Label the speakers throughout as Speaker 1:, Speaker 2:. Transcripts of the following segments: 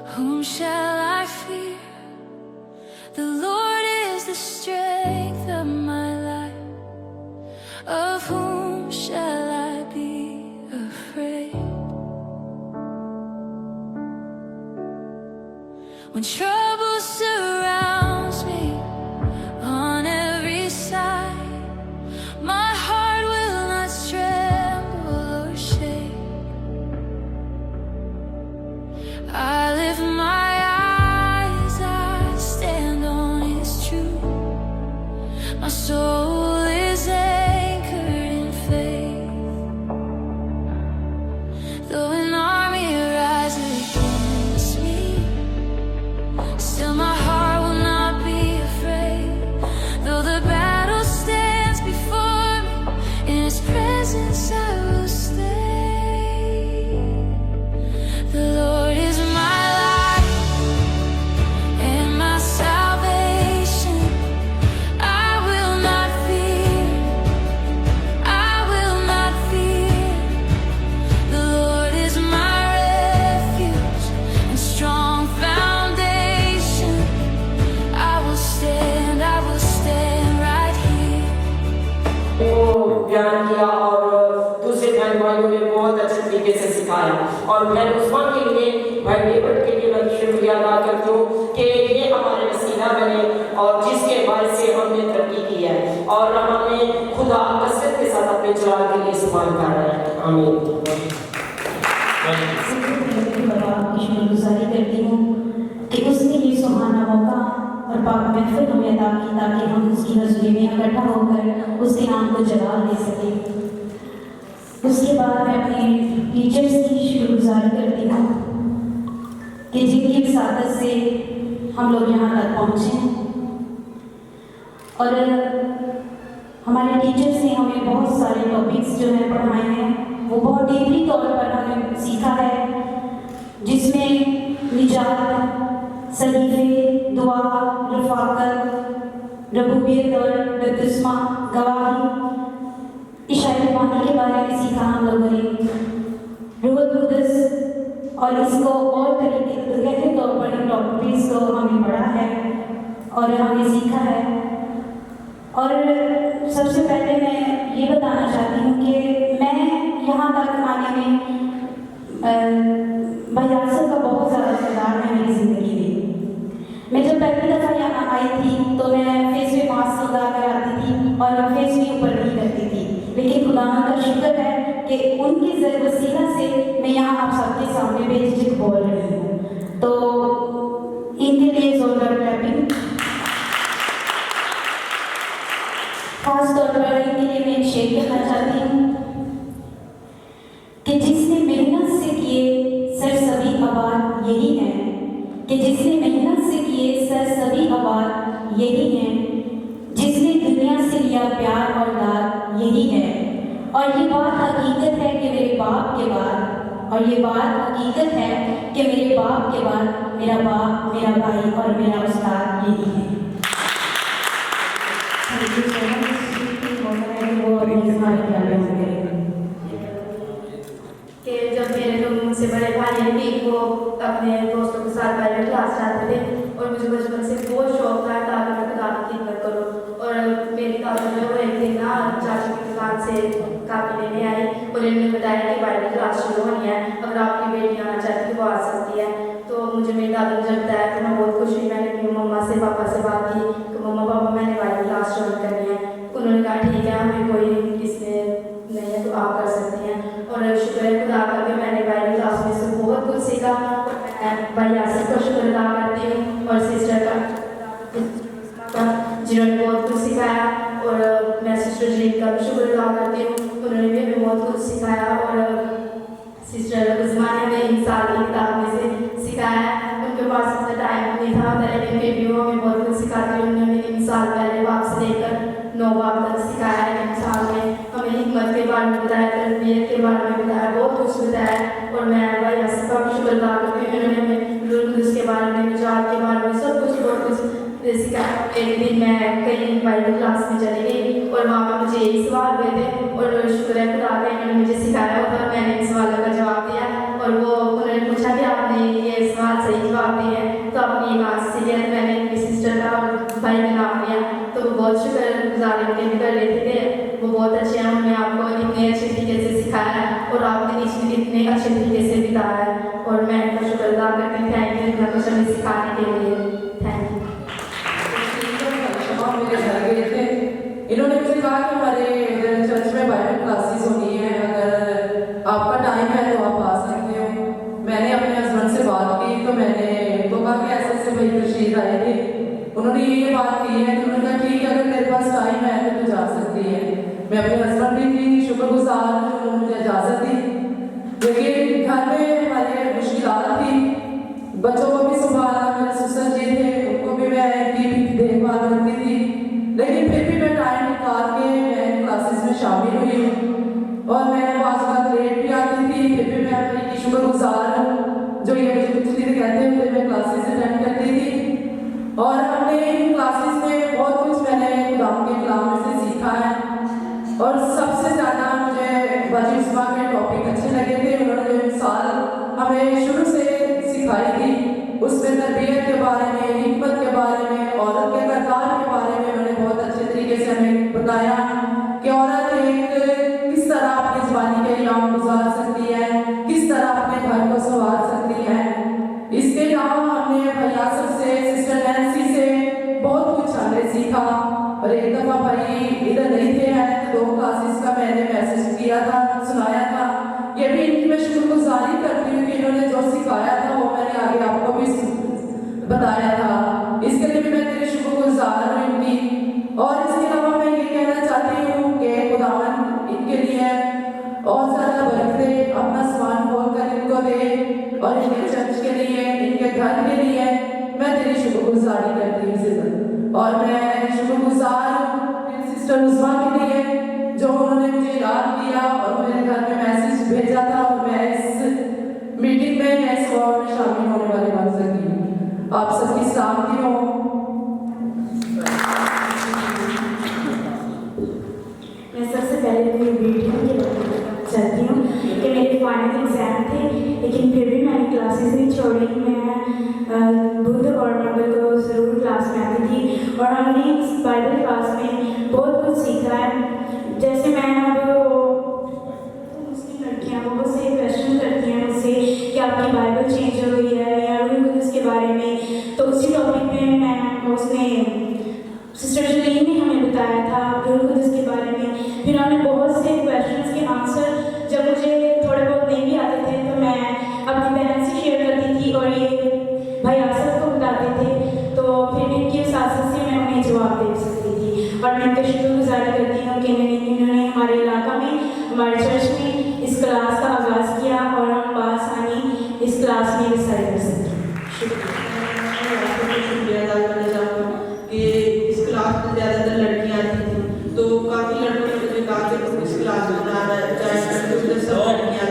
Speaker 1: Whom shall I fear? The Lord is the strength of my life. Of whom shall I be afraid? When trouble surrounds me on every side, my heart will not tremble or shake. I lift my eyes, I stand on His truth. My soul is anchored in faith. Though an army rises against me, still my heart will not be afraid. Though the battle stands before me, in His presence I will stay. The Lord is my light and my salvation. I will not fear, I will not fear. The Lord is my refuge and strong foundation. I will stand right here.
Speaker 2: बयान किया और दूसरे बहन भाइयों ने बहुत अच्छे तरीके से सिखाया और मैं उस्मान के लिए भाई डेविड के लिए मैं शुक्रिया अदा करती हूँ कि ये हमारे वसीला बने और जिसके बायस से हमने तरक्की की है और हमें खुदा कसरत के साथ अपने जलाल के लिए इस्तेमाल कर रहे हैं। आमीन।
Speaker 3: गुजारी करती हूँ कि उसने ये सुहाना मौका और पाक महफिल हमें अदा की ताकि हम उसकी हज़ूरी में इकट्ठा होकर उसके नाम को जलाल दे सकें। उसके बाद मैं अपने टीचर्स की शुक्रगुजारी करती हूँ कि जिनकी वसादत से हम लोग यहाँ तक पहुँचे और हमारे टीचर्स ने हमें बहुत सारे टॉपिक्स जो है पढ़ाए हैं वो बहुत डीपली तौर पर हमें सीखा है, जिसमें निजात, सलीफे, दुआ, रफ़ाकत, रबूबियत और बपतिस्मा, गवाही, इशारे पानी के बारे में सीखा हम लोगों ने, रूहुल कुद्दस और इसको और तरीके गहरे तौर पर इन टॉपिक्स को हमें पढ़ा है और हमने सीखा है। और सबसे पहले मैं ये बताना चाहती हूँ कि मैं यहाँ तक आने में भाई यासर का बहुत ज़्यादा किरदार है मेरी ज़िंदगी में। मैं जब पहली दफ़ा यहाँ आई थी तो मैं फेस पे मास्क लगा कर आती थी और फेस भी ऊपर नहीं करती थी, लेकिन खुदा का शुक्र है कि उनके वसीला से मैं यहाँ आप सबके सामने बेझिझक बोल रही हूँ, तो इनके लिए जोरदार क्लैपिंग। खास तौर पर इनके लिए मैं एक शेर कहना चाहती हूँ कि जिसने मेहनत से किए सर सभी आबाद यही है, कि जिसने मेहनत से किए सर सभी आबाद यही है, जिसने दुनिया से लिया प्यार और दाद यही है। और ये बात हकीकत है कि मेरे बाप के बाद, और ये बात हकीकत है कि मेरे बाप के बाद मेरा बाप, मेरा भाई और मेरा उस्ताद यही है।
Speaker 4: कि जब मेरे जो मुझसे बड़े भाई हैं कि वो अपने दोस्तों के साथ प्राइवेट क्लास जाते थे और मुझे बचपन से बहुत शौक था ताकि मैं खुदा की खिदमत करूँ। और मेरी दादा जो वो एक दिन ना चाचू की दुकान से कापी लेने आई और इन्होंने बताया कि प्राइवेट क्लास शुरू होनी है, अगर आपकी बेटी आना चाहती है तो वो आ सकती है। तो मुझे मेरी दादा ने जब बताया तो मैं बहुत खुश हुई। मैंने अपनी मम्मा से पापा से बात की कि मम्मा पापा मैंने प्राइवेट क्लास ज्वाइन करनी है। उन्होंने कहा ठीक है, हमें कोई इसमें नहीं है तो आप कर सकती हैं। और शुक्र है खुदा का कि मैंने प्राइवेट क्लास में से बहुत कुछ सीखा। भाई यासिर का शुक्र अदा करती हूँ और सिस्टर का जिन्होंने बहुत कुछ सिखाया, और मैं सिस्टर जलील का भी शुक्र अदा करती हूँ, उन्होंने भी हमें बहुत कुछ सिखाया। और सिस्टर उस्मान ने इंसान की किताब में से सिखाया, उनके पास इतना टाइम नहीं था लेकिन फिर भी वो हमें बहुत कुछ सिखाती हैं। उन्होंने इन साल पहले बाप से लेकर 9 बाप तक सिखाया है। इन साल में हमें हिकमत के बारे में बताया, तरबियत के बारे में बताया, बहुत कुछ बताया। और मैं भाई यासिर का भी शुक्र अदा करती हूँ, उन्होंने हमें रूहुल कुद्दस के बारे में, निजात के बारे में सब कुछ बहुत कुछ सिखाया। एक दिन मैं कहीं बाइबल क्लास में चली गई और वहाँ पर मुझे यही सवाल हुए थे और शुक्र है खुदा का इन्होंने मुझे सिखाया और मैंने इन सवालों का जवाब दिया। और वो उन्होंने पूछा कि आपने ये सवाल सही जवाब दिए हैं तो अपनी बात से लिया। मैंने अपनी सिस्टर का और भाई का नाम लिया तो वो बहुत शुक्रगुजार उनके भी कर लेते थे। वो बहुत अच्छे हैं, उन्होंने आपको इतने अच्छे तरीके से सिखाया है और आपने इसमें इतने अच्छे तरीके से बिताया है और मैं इनका शुक्र अदा करती हूँ। थैंक यू इतना कुछ हमें सिखाने के लिए। Thank you.
Speaker 5: मेरे घर गए थे, इन्होंने मुझे कहा कि हमारे इधर चर्च में बाइबल क्लासेस होनी है, अगर आपका टाइम है तो आप आ सकते हो। मैंने अपने हस्बैंड से बात की तो मैंने तो कहा कि ऐसे ऐसे भाई रशीद आए थे, उन्होंने ये बात की है तो उन्होंने कहा ठीक है अगर तेरे पास टाइम है तो तू जा सकती है। मैं अपने हस्बैंड की शुक्रगुजार हूँ जो उन्होंने मुझे इजाज़त दी, लेकिन घर में हमारे मुश्किलात थी, बच्चों को भी संभालना, मेरे ससुर जी थे उनको भी मैं की देखभाल करती थी, लेकिन फिर भी मैं टाइम निकाल के मैं क्लासेस में शामिल हुई हूँ और मैं आज बात लेट भी आती थी, फिर भी मैं अपनी की शुक्रगुजार हूँ जो ये मुझे कुछ दिन कहते हुए मैं क्लासेस अटेंड करती थी। और हमने इन क्लासेस में बहुत कुछ मैंने खुदावंद के कलाम में से सीखा है और सबसे ज़्यादा मुझे बाजी उस्मा के टॉपिक अच्छे लगे थे। उन्होंने जो मिसाल हमें शुरू से सिखाई थी उसमें तरबियत के बारे में, हिकमत के बारे में, औरत के किरदार के बारे में उन्होंने बहुत अच्छे तरीके से हमें बताया कि औरत एक किस तरह अपनी ज़िंदगी के अय्याम गुजार सकती है, किस तरह अपने घर को संवार सकती है। इसके अलावा हमने भैया से, सिस्टर नैन्सी से बहुत कुछ हमने सीखा। और एक दफ़ा भाई इधर नहीं थे हैं तो 2 क्लासेस का मैंने मैसेज किया था, सुनाया था। ये भी इनकी मैं शुक्रगुजारी करती हूँ कि इन्होंने जो सिखाया था वो मैंने आगे आपको भी बताया था, इसके लिए भी मैं तेरे शुक्रगुजार हूँ इनकी। और इसके अलावा मैं ये कहना चाहती हूँ कि खुदावंद इनके लिए और ज़्यादा बरकतें अपना सामान खोल कर इनको दे और इनके चर्च के लिए, इनके घर के लिए मैं तेरी शुक्रगुजारी करती हूँ। और मैं शुक्रगुजार हूँ मेरी सिस्टर उस्मा के लिए जो उन्होंने मुझे याद किया और मेरे घर में मैसेज भेजा था और मैं इस मीटिंग में या इस वॉर में शामिल होने वाली बन सकी। आप सबकी सलामती हो।
Speaker 3: मैं सबसे पहले अपनी वीडियो के बारे चाहती हूँ कि मेरे फाइनल एग्ज़ाम थे लेकिन फिर भी मैंने क्लासेस नहीं छोड़ी। मैं बुध और मंगल को ज़रूर क्लास में आती थी और हमने इस बाइबल क्लास में बहुत कुछ सीखा है। जैसे मैं अब मुस्लिम लड़कियाँ बहुत से क्वेश्चन करती हैं मुझसे कि आपकी बाइबल चेंज हो गई है या रूल कुदस के बारे में, तो उसी टॉपिक में मैं उसने सिस्टर जलीन ने हमें बताया था रूल कुदस के बारे में। फिर हमने बहुत से क्वेश्चंस के आंसर जब मुझे थोड़े बहुत नहीं भी आते थे तो मैं अपनी बहन से शेयर करती थी और ये भाई आसफ को बताते थे, तो फिर इनकी साथ से मैं उन्हें जवाब दे सकती थी। और मैं इनका शुक्रगुजारी करती हूँ कि इन्होंने हमारे इलाका में, हमारे चर्च में इस क्लास का आगाज़ किया और हम बासानी इस क्लास में रिसाई कर सकते।
Speaker 5: शुक्रिया अदा करना चाहूँगा कि इस क्लास में ज़्यादातर लड़कियाँ आती थी तो काफ़ी लड़कों ने मुझे कहा कि इस क्लास में ना जाए क्योंकि सब लड़कियाँ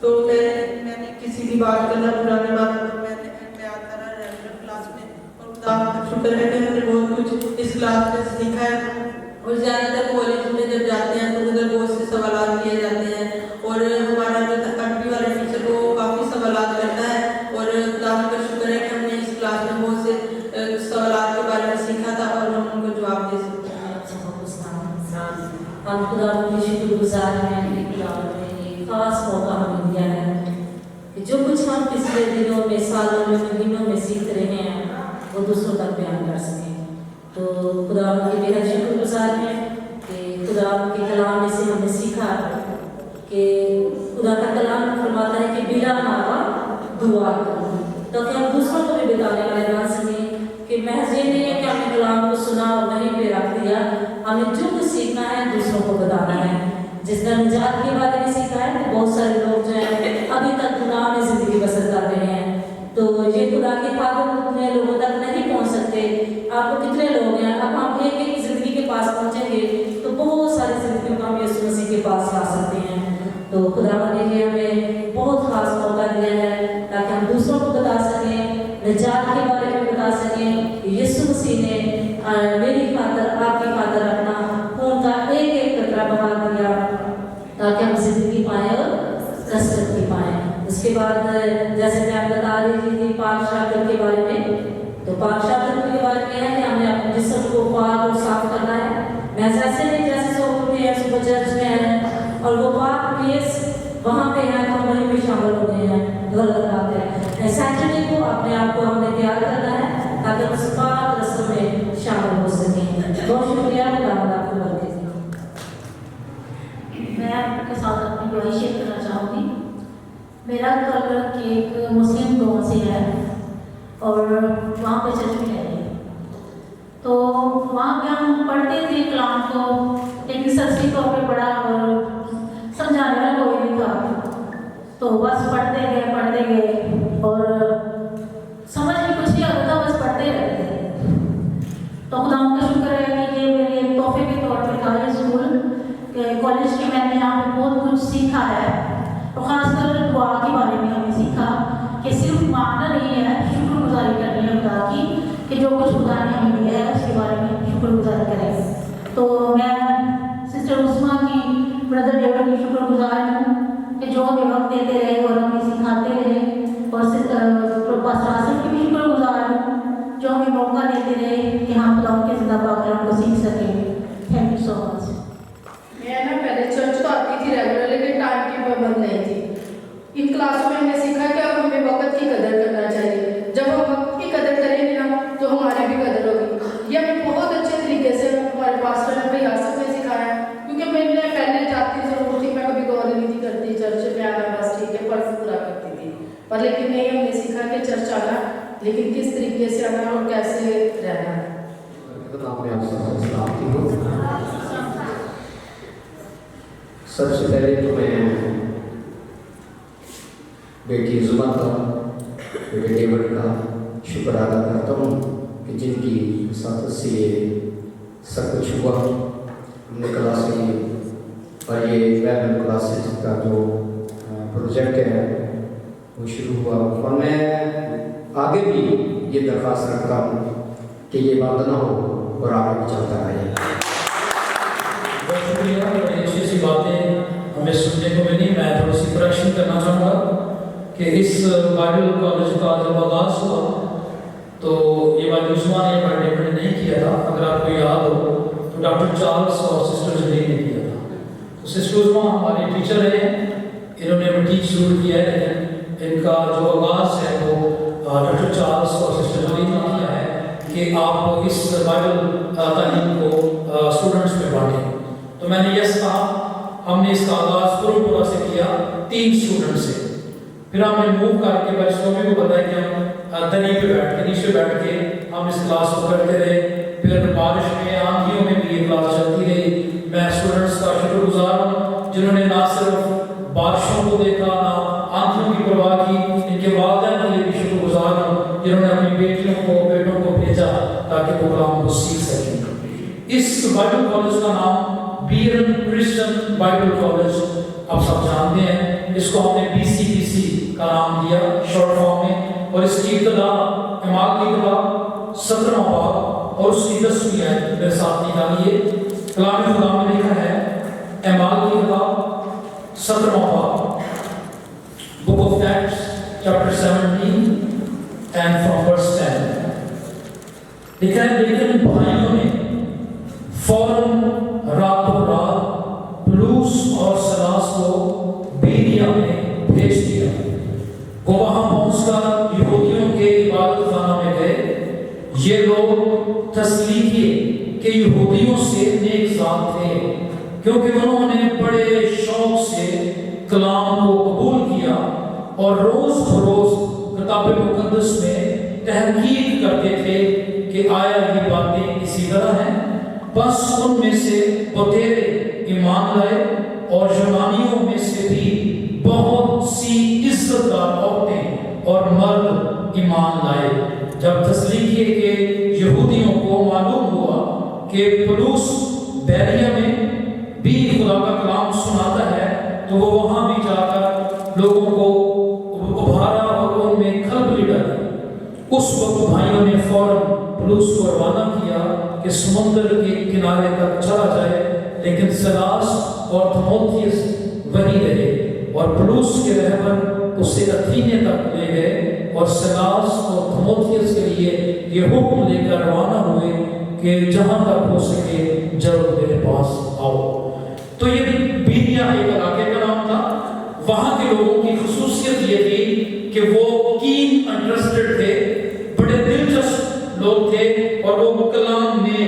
Speaker 5: तो मैंने किसी की बात करना पुरानी बात तो मैं आता रहा रेगुलर क्लास में और खुदा शुक्र है कि मैंने बहुत कुछ इस क्लास में सीखा है। और ज़्यादातर कॉलेज में जब जाते हैं तो उधर बहुत से सवाल किए जाते हैं और हमारा जो अरबी वाला टीचर वो काफ़ी सवाल करता है और खुदा का शुक्र है कि हमने इस क्लास में बहुत से सवाल के बारे में सीखा था और हम उनको जवाब दे सकते हैं।
Speaker 6: हम खुदा के शुक्रगुजार हैं कि खुदा ने एक खास मौका हमें दिया है कि जो कुछ हम पिछले दिनों में, सालों में, महीनों में सीख रहे हैं वो दूसरों तक बयान कर सकें। तो खुदा के बेहद शुक्रगुजार हैं कि खुदा के कलाम में से हमने सीखा कि खुदा का कलाम फरमाता है कि बिला नावा दुआ करो, तो कि हम दूसरों को भी बताने वाले बन सकें कि महज ये नहीं है कि हमने कलाम को सुना और वहीं पे रख दिया, हमें जो कुछ सीखना है दूसरों को बताना है। जिस तरह निजात के बारे में सीखा है तो बहुत सारे लोग जो हैं अभी तक गुनाह में ज़िंदगी बसर कर रहे हैं, तो ये खुदा के पागल उतने लोगों तक नहीं पहुंच सकते। आपको कितने लोग हैं, अब हम एक एक ज़िंदगी के पास पहुंचेंगे तो बहुत सारी ज़िंदगियों को हम यीशु मसीह के पास ला सकते हैं। तो खुदा ने हमें बहुत खास मौका दिया है ताकि हम दूसरों को बता सकें, निजात के बारे में बता सकें। यीशु मसीह ने मेरी खातर, आपकी खातर अपना खून का एक एक कतरा बहा दिया ताकि हम जिंदगी पाएँ और कसरत पाएँ। उसके बाद जैसे मैं बता रही थी पाक शातिर के बारे में, तो पाक शातिर के बारे में है कि हमें अपने जिस्म को पाक और साफ करना है। मैं ऐसे नहीं जैसे सुबह है सुबह चर्च में है और वो पाक प्लेस वहाँ पे है तो वहीं पे शामिल हो गए हैं, गलत बात है। सैटरडे को अपने आप को हमने तैयार करना है ताकि उस पाक रस्म में शामिल हो सकें। बहुत शुक्रिया, आपको बरकत दे।
Speaker 7: मैं आपके साथ अपनी बड़ी शेयर करना चाहूँगी। मेरा ताल्लुक एक मुस्लिम गाँव से है और वहाँ पे चर्च में रह रही, तो वहाँ पे हम पढ़ते थे कलाम को, लेकिन सच्ची तौर पे पढ़ा और समझाने वाला कोई नहीं था, तो बस पढ़ते गए और समझ में कुछ नहीं आता था, बस पढ़ते रहते थे। तो खुदा का शुक्र है कि ये मेरे तोहफे के तौर पर था ये स्कूल कॉलेज की। मैंने यहाँ पे बहुत कुछ सीखा है और ख़ासकर दुआ के बारे में हमने सीखा कि सिर्फ मांगना नहीं है, शुक्रगुजारी करनी है खुदा की कि जो कुछ खुदा ने हमें दिया है उसके बारे में शुक्रगुजारी करें। तो मैं सिस्टर उस्मा की, ब्रदर डेविड की शुक्रगुजार हूँ कि जो हमें वक्त देते रहे और हमें सिखाते रहे, और पास्टर आसिफ की भी शुक्रगुजार हूँ जो हमें मौका देते रहे कि हम खुदा के ज़िंदा पाक को सीख सकें। Thank you so much.
Speaker 4: मैं ना पहले चर्च तो आती थी रेगुलर, लेकिन टाइम की पाबंद नहीं थी। इन क्लासों में हमने सीखा कि अब हमें वक्त की कदर करना चाहिए। जब हम वक्त की कदर करेंगे ना तो हमारी भी कदर होगी। ये हमें बहुत अच्छे तरीके से हमारे पास्टर ने भाई आसिफ ने सिखाया, क्योंकि मैंने पहले जाती जरूर थी, मैं कभी गौर नहीं थी करती चर्च में आना, बस ठीक है फर्ज पूरा करती थी, पर लेकिन नहीं, हमने सीखा कि चर्च आना, लेकिन किस तरीके से आना और कैसे रहना है।
Speaker 8: सबसे पहले तो मैं बेटी जुमा का, बेटे डेविड का शुक्र अदा करता हूँ कि जिनकी साथ से सब कुछ हुआ। हमने क्लास ली और ये बैबल क्लासेस का जो प्रोजेक्ट है वो शुरू हुआ, और मैं आगे भी ये दरख्वास्त रखता हूँ कि ये बंद ना हो और आगे भी चलता रहे।
Speaker 9: बहुत शुक्रिया, बड़ी अच्छी सी बातें हमें सुनने को मिली। मैं थोड़ी सी करेक्शन करना चाहूँगा कि इस बाइबल कॉलेज का जब आगाज़ हुआ तो ये बात उस्मा ने डेविड ने नहीं किया था। अगर आपको याद हो तो डॉक्टर चार्ल्स और सिस्टर जलील ने किया था। तो सिस्टर उस्मा हमारे टीचर हैं, इन्होंने टीच शुरू किया है, लेकिन इनका जो आगाज़ है वो डॉक्टर चार्ल्स और सिस्टर जलील ने किया है कि आप इस बाइबल तालीम को स्टूडेंट्स में बांटें। तो मैंने यस कहा। हमने इसका आगाज़ पूरा से किया 3 स्टूडेंट से, फिर हमने मूव करके बच्चों को बताया कि हम दरी पे बैठ के नीचे बैठ के हम इस क्लास को करते रहे। फिर बारिश में आंधियों में भी ये क्लास चलती रही। मैं स्टूडेंट्स का शुक्रगुजार हूँ जिन्होंने ना सिर्फ बारिशों को देखा, ना आंधियों की परवाह की। इनके वालिदैन के लिए भी शुक्रगुजार हूँ जिन्होंने अपनी बेटियों को बेटों को भेजा ताकि वो कलाम को सीख सकें। इस बाइबल कॉलेज का नाम बीरन क्रिश्चियन बाइबल कॉलेज आप सब जानते हैं। इसको हमने BCBC का नाम दिया शॉर्ट फॉर्म में, और इसकी इब्तिदा इमाल की किताब 17वां बाब और उसकी 10वीं आयत मेरे साथ निकालिए। कलाम खुदा में लिखा है इमाल की किताब 17वां बाब, book of Acts chapter 17 and from verse 10 लिखा है, लेकिन भाइयों ने फौरन रातों रात पुलूस और सलास को बेरिया में भेज दिया। वो वहां पहुंचकर यहूदियों के इबादत खाना में गए। ये लोग तस्लीम किए कि यहूदियों से नेक ज़ात थे, क्योंकि उन्होंने बड़े शौक से कलाम को कबूल किया और रोज बरोज किताब मुकद्दस में तहकीक करते थे कि आया ये बातें इसी तरह हैं। बस उनमें से बतेरे ईमान लाए और यूनानियों में से भी बहुत सी इज्जतदार औरतें और मर्द ईमान लाए। जब तस्लीम किए कि यहूदियों को मालूम हुआ कि पुलूस बैरिया में भी खुदा का कलाम सुनाता है, तो वो वहाँ भी जाकर लोगों को उभारा और उनमें खलबली डाली। उस वक्त भाइयों ने फौरन पुलूस को रवाना किया कि समुद्र के किनारे तक चला जाए, लेकिन सलास और थीमोथियस वही रहे। और पुलूस के रहबर उसे अथीने तक ले गए और सिलास और थिमोथियस के लिए ये हुक्म लेकर रवाना हुए कि जहाँ तक हो सके जरूर मेरे पास आओ। तो ये बीरिया एक इलाके का नाम था। वहाँ के लोगों की खसूसियत ये थी कि वो कीन इंटरेस्टेड थे, बड़े दिलचस्प लोग थे और वो कलाम में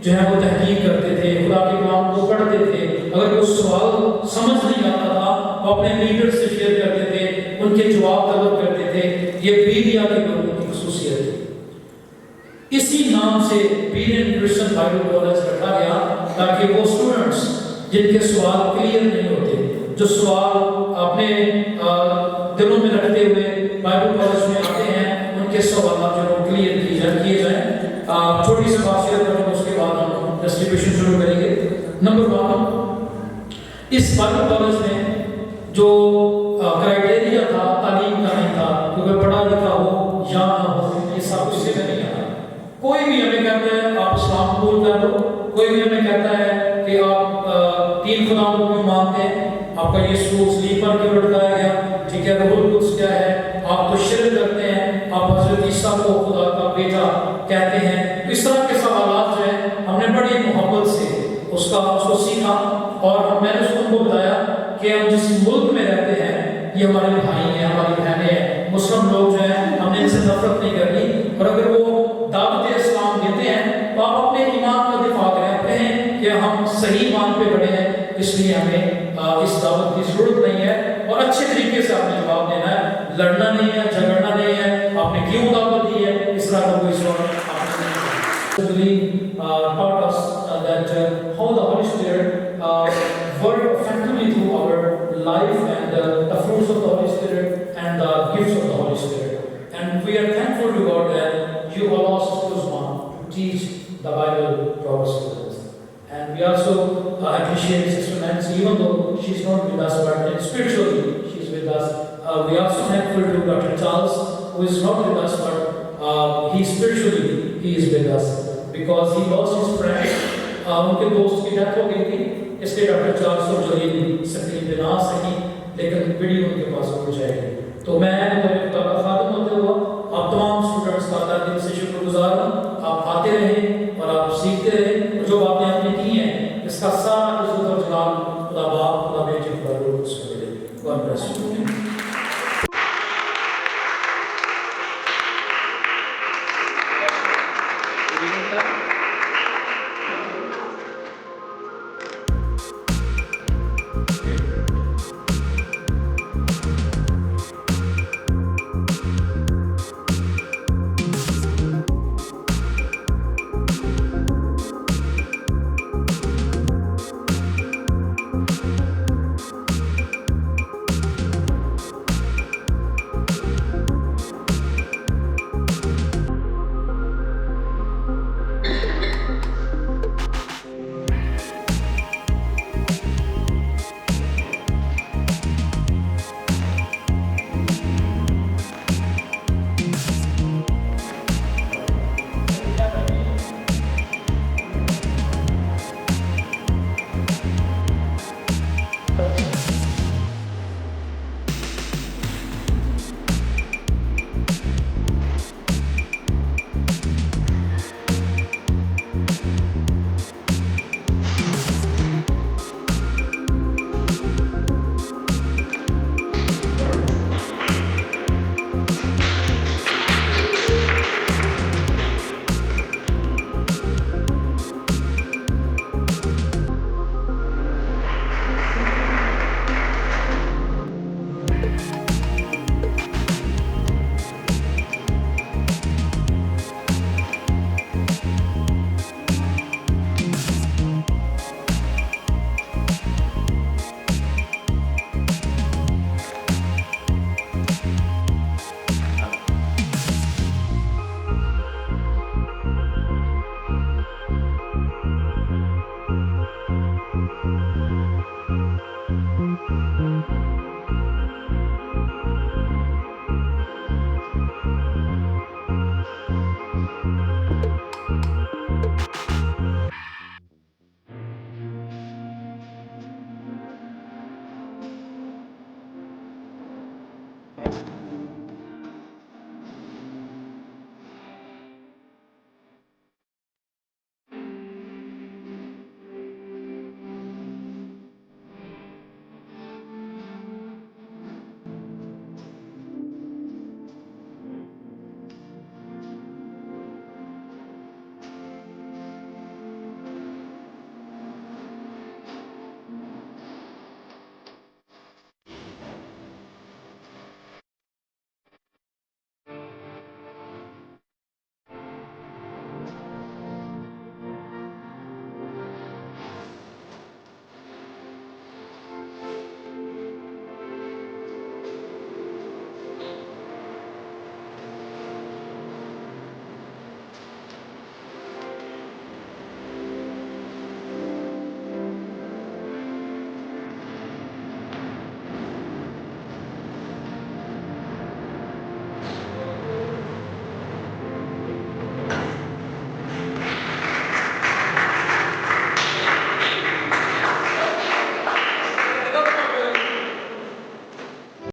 Speaker 9: जो है वो तहकीक करते थे, खुदा के कलाम को पढ़ते थे। अगर कोई सवाल समझ नहीं आता था वो अपने लीडर से शेयर करते थे, उनके जवाब तलब करते थे। ये बीरिया के लोगों की खसूसियत थी। इसी नाम से बीरियन क्रिश्चियन बाइबल कॉलेज रखा गया ताकि वो स्टूडेंट्स जिनके सवाल क्लियर नहीं होते, जो सवाल अपने दिलों में रखते हुए बाइबल कॉलेज में आते हैं, उनके सवाल जो क्लियर किए जाएं। छोटी सी बात शेयर करूंगा, उसके बाद हम डिस्ट्रीब्यूशन शुरू करेंगे। नंबर 1, इस बाइबल कॉलेज में जो क्राइटेरिया था तालीम का नहीं था, क्योंकि पढ़ा लिखा हो या ना हो, ये सब इससे में नहीं आता। कोई भी हमें कहता है आप इस्लाम कबूल कर लो, कोई भी हमें कहता है कि आप 3 खुदाओं को क्यों मानते हैं, आपका यीशु स्लीपर क्यों लटकाया गया, ठीक है, रूहुल कुद्स क्या है, आप तो शिर्क करते हैं, आप हजरत ईसा को खुदा का बेटा कहते हैं। तो इस तरह के सवालात जो है हमने बड़ी मोहब्बत से उसको सीखा और मैंने उनको बताया कि हम जिस मुल्क में रहते हैं ये हमारे भाई हैं, हमारी बहनें हैं। मुस्लिम लोग जो हैं हमने इनसे नफरत नहीं करनी, और अगर वो दावत इस्लाम देते हैं तो आप अपने ईमान का दिफा करें, कहें कि हम सही ईमान पे खड़े हैं, इसलिए हमें इस दावत की जरूरत नहीं है। और अच्छे तरीके से आपने जवाब देना है, लड़ना नहीं है, झगड़ना नहीं है, आपने क्यों दावत दी है, इस तरह का कोई सवाल taught us that how the Holy Spirit worked effectively through our life and the fruits of the Holy Spirit and the gifts of the Holy Spirit. And we are thankful to God that you allow Sister Usman to teach the Bible to our students. And we also appreciate Sister Nancy, even though she's not with us, but spiritually she's with us. We are also thankful to Dr. Charles, who is not with us, but he is with us. Because he lost his friend, उनके दोस्त की death हो गई थी, इसलिए doctor Charles को जल्दी तकलीफ ना सकी, लेकिन वीडियो उनके पास पहुंच जाएगी। तो मैं खुदा का खादिम होते हुआ आप तमाम स्टूडेंट्स का तहे दिल से शुक्रगुजार हूँ। आप आते रहें और आप सीखते रहें, और जो बातें आपने की हैं इसका सारा इज़्ज़त और जलाल खुदा बाप, खुदा बेटे, खुदा रूह उसको मिले। God bless you.